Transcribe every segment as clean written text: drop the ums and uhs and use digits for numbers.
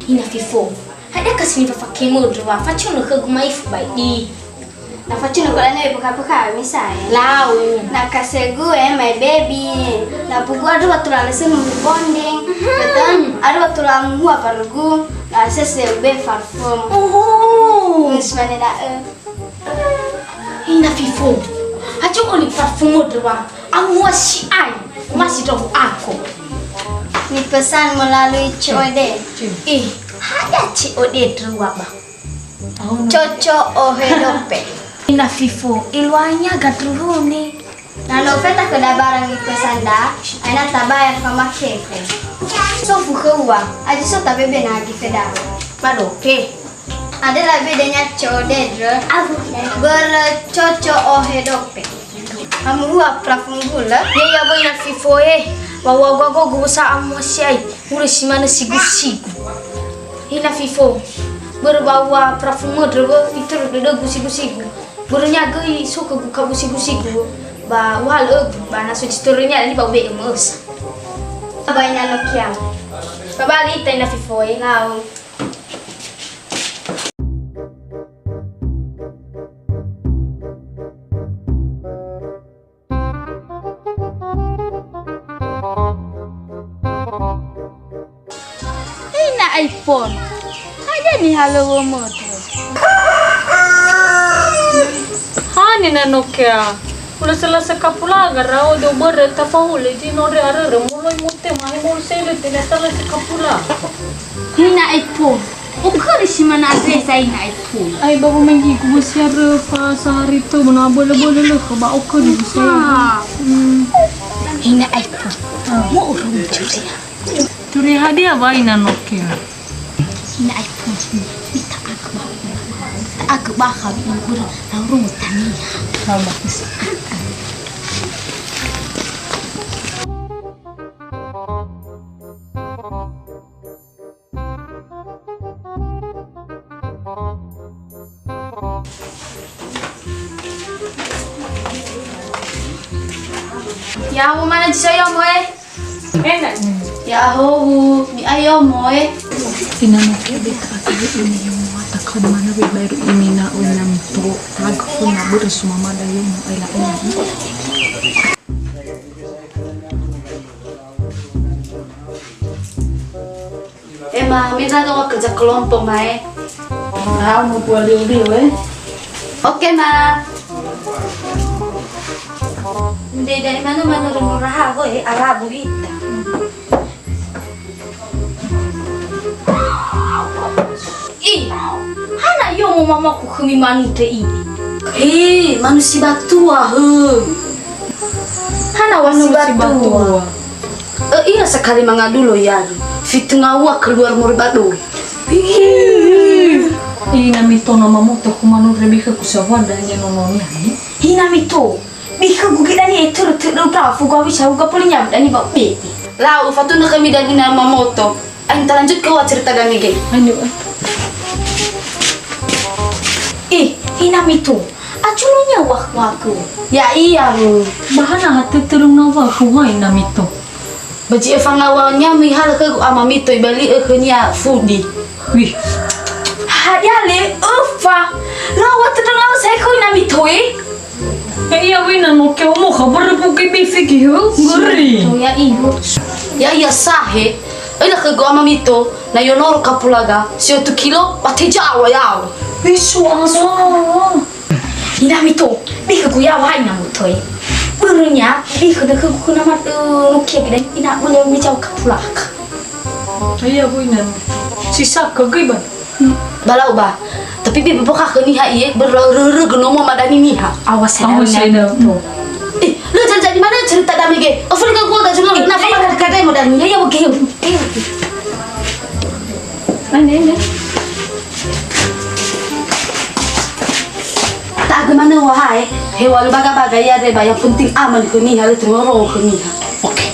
Hina fifo. Hada kasini pakai modro wa faccio no kagumai fubai di. Na faccio no kolana ibuka misai. Lau. Na kasegu my baby. Na pugua ada waktu lalu sih bonding. Betul. Ada waktu lalu mua parugu. Na sese be parfum. Oh. Musmane na Hina fifo. Hajo oli parfum modro wa. Amu si ai. Masih tahu aku. Ni pesan melalui COD. Hada COD terua ba. Coco ohedope. Hina fifo. Iluanya gadruni. Na noveta kena barang ni pesan dah. Aina tabayar sama kefe. So fukewa. Aji so tabe bena agi fedaro. Badoke. Ada lah bedanya COD dre. Bercoco ohedope. Kamu huwa parfum gula. Ya boy na fifo wawa gwago gusa amosiai ure simana sigu-sigu. Hina fifo berbawa parfum modro itu dodo gusigu-sigu. Burunya gei suka buka gusigu-sigu. Ba wal ba na suci turunnya ini bau be emas. Abayna Nokia. Babali ita na fifo Lau. iPhone. Ada nih halo motor. Hani na Nokia. Ulah selesai kapula garau do ber tafahul di nore arere mulai mutte mahi mul sele tena selesai kapula. Hina iPhone. Ukari si mana adres ay na iPhone. Ay bago mangi ko siya pa sa rito mana bola-bola le ko ba ukari saya. Hina iPhone. Mo urang curi. Turi hadiah ba ina Nokia. Hina iPhone minta aku bakal ngurus lauru tani. Sama. Ya ho mana saya moe. Enak. Ya ho ni ayo moe. Ina Nokia beka ini yung takad mana be baru ini na unam to tagko na beres mama dayo mo ay lain. Ma, minta dong kerja kelompok mae. Ah, mau buat liu-liu Oke ma. Dari mana murah boy Arabu itu. Ih, hana yo mau mamaku kemi manute ini. Manusia batua Hana wasi batua. Iya sekali mangadulo ya. Fitungawa keluar murbado. Ina mito na mamoto kumano rebika kusawanda nya nononya ni. Hina mito. Bika gugidani itu rupa fuga bisa fuga pulinya dani bau be. Lau fatuna kami dan ina mamoto. Anta lanjut ke cerita kami ge. Ayo. Hina mito. Aculunya waku. Ya iya lu. Bahana hati terung nawa kuhai na mito. Baji evangawanya mihal ke ama mito ibali nya fudi. Wih. Hayale ufa. Lawa terdengar saya kau hina mito Ya iya wina Nokia mo khabar po kay bifiki ho. Guri. Ya iyo. Ya iya sahe. Ila ke ama mito na yonoro kapulaga. Si 8 kilo batejawa yao. Bisu asa. Hina mito. Bika guyawa hina mutoi. Burunya bika de ku nama Nokia gidan ina boleh mijau kapulaka. Iya wina. Sisa kagay ba? Balau ba. Tapi bibi boka keni ha iye berere genomo madani ni ha. Awas Saya dah. Lu jangan di mana cerita dami ge. Afrika gua gak juga na fa kata mo dami ya oke. Ini. Tak gimana wahai. Hewan baga-baga ya reba yang penting aman keni ha itu ngoro keni ha. Oke.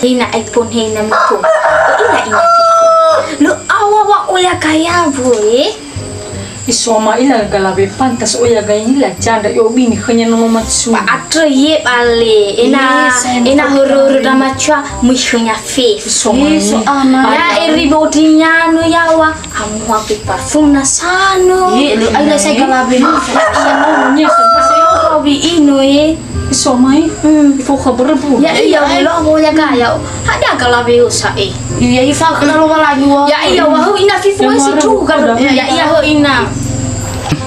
Hina iPhone hina mito. Ina fiko. Lu awawa ulah kaya boy. Isoma ila galabe pantas oya gaila janda yo bini khanya no matsu. Pa atre ye bale ena horo da macha mushunya fe. Yesu ama. Ya eribotinya no yawa amu ape parfum na sano. Ye lo ai la sai galabe no. Nya sa Kawi ino ye. isoma ifo khabar bu. Ya iya lo mo ya kaya. Hada galabe usa e. Iya ifa kana lo wala yo. Ya iya wa ho ina fifo Yang si marah tu buku kan. dah. Ya iya ho ina.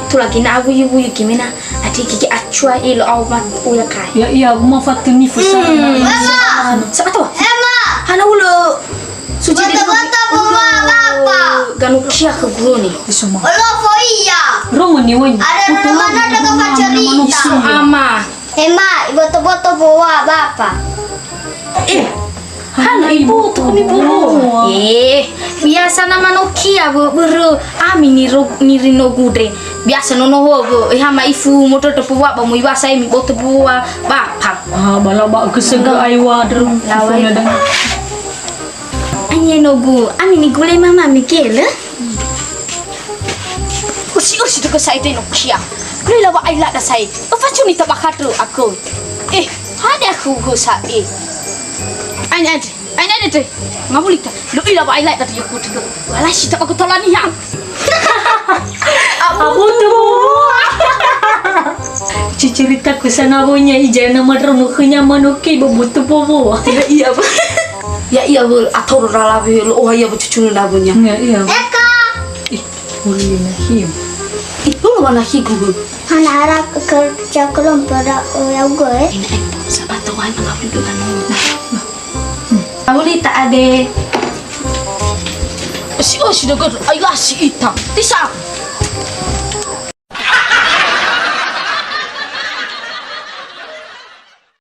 Tu lagi na abu yu gimana? Ati kiki achua ilo au mat uya kai. Ya iya guma fatuni fusana. Siapa tu? Emma, Hana ulo. Suci di bata bawa apa? Ganu kia ke guru ni. Isoma. Lo foia. Romo ni wanya. Ada mana dengan pacarita? Ama. Emma, boto-boto bawa apa? Hana ibu tu ni bu. Biasa nama Nokia buru ami ni rino gudre. Biasa nono ho bu. Hama ifu motor tu buat ba mu ibasa mi boto buat ba pa. Ah bala ba kesega aiwa drum. Lawai. Ifo na Anye nogu, ami ni gule mama Miguel. Usi tu ke saya tu Nokia. Gule lawa ai la da saya. Apa cuni tabakhat tu aku. Hada aku ho sa Anya tu. Ngabuli ta. Lu ila ba ai la da aku tu. Wala si tak aku tolani yang. Abu tu. Cerita kesana bonya ijana madrono khanya manoki bobutu bobo. Iya ba. Ya iya bol atau ralabe lo oh iya cucu na bonya. Ya iya. Eka, Uli na him. Itu lo mana higu bol. hanara kerja kelompok ya gue. Ina ekpo sabato wa na ngapi do ano. Ngabuli tak ade. Si dagat ay la si ita. Tisa.